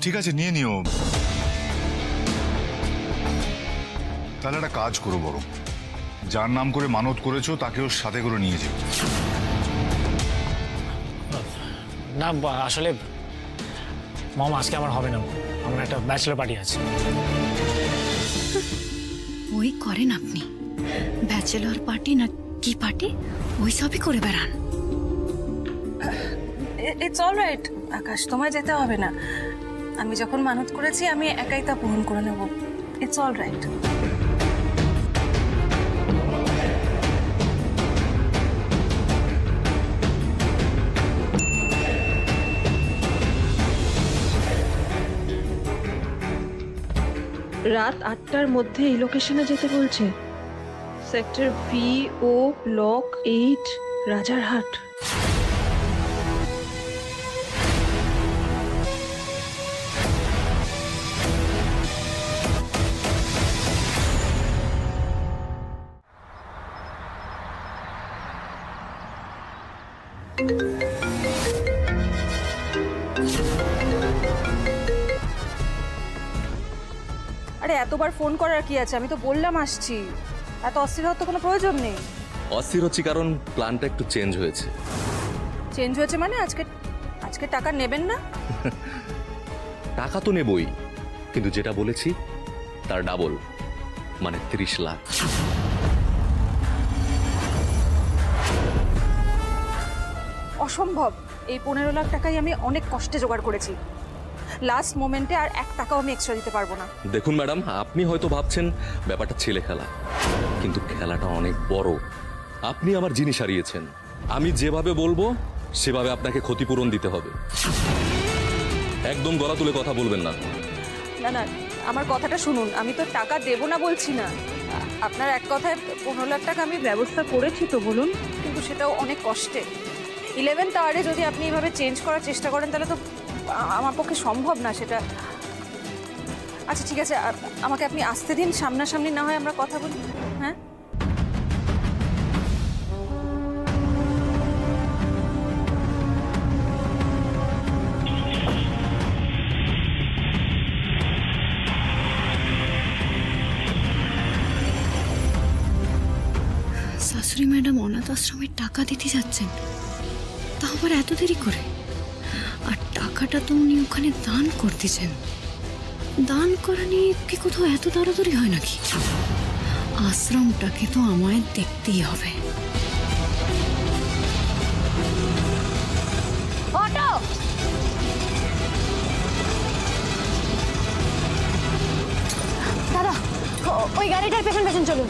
ঠিক আছে, নিয়ে নিও। তাহলে একটা কাজ করো, বড় যার নাম করে মানত করেছো তাকেও সাথে করে নিয়ে যেও। না আসলে মম, আজকে আমার হবে না। আমার একটা ব্যাচেলর পার্টি আছে। ওই করেন আপনি ব্যাচেলর পার্টি না কি পার্টি, ওই সবই করে বেড়ান। ইটস অলরাইট আকাশ, তোমায় যেতে হবে না। আমি যখন মানত করেছি আমি একাই তা পূরণ করে নেব। It's alright. রাত 8টার মধ্যে এই লোকেশনে যেতে বলছে। Sector VO block 8 Rajarhat. আরে এতবার ফোন করার কি আছে? আমি তো বললাম আসছি। এত অস্থির হওয়ার তো কোনো প্রয়োজন নেই। অস্থির হচ্ছি কারণ প্ল্যানটা একটু চেঞ্জ হয়েছে। চেঞ্জ হয়েছে মানে আজকে টাকা নেবেন না? টাকা তো নেবই, কিন্তু যেটা বলেছি তার ডাবল, মানে 30 লাখ। অসম্ভব। এই 15 লাখ টাকাই আমি অনেক কষ্টে জোগাড় করেছি। লাস্ট মোমেন্টে আর 1 টাকাও আমি এক্সট্রা দিতে পারবো না। দেখুন ম্যাডাম, আপনি হয়তো ভাবছেন ব্যাপারটা ছেলে খেলা, কিন্তু খেলাটা অনেক বড়। আপনি আমার জিনিস হারিয়েছেন, আমি যেভাবে বলবো সেভাবে আপনাকে ক্ষতিপূরণ দিতে হবে। একদম গলা তুলে কথা বলবেন না। না না, আমার কথাটা শুনুন। আমি তো টাকা দেবো না বলছি না। আপনার এক কথায় 15 লাখ টাকা আমি ব্যবস্থা করেছি তো বলুন, কিন্তু সেটাও অনেক কষ্টে। 11th আওয়ারে যদি আপনি এইভাবে চেঞ্জ করার চেষ্টা করেন তাহলে তো আমার পক্ষে সম্ভব না সেটা। আচ্ছা ঠিক আছে, আমাকে আপনি আসতে দিন, সামনাসামনি না হয় আমরা কথা বলি। হ্যাঁ শাশুড়ি ম্যাডাম অনাথ আশ্রমের টাকা দিতে যাচ্ছেন, তা আবার এত দেরি করে। আর টাকাটা তো উনি ওখানে দান করতেছেন। দান করা নিয়ে কি কোথাও এত তাড়াতাড়ি হয় নাকি? আশ্রমটাকে তো আমায় দেখতেই হবে। অটো! দাদা, ওই গাড়িটার পেছন পেছন চলুন।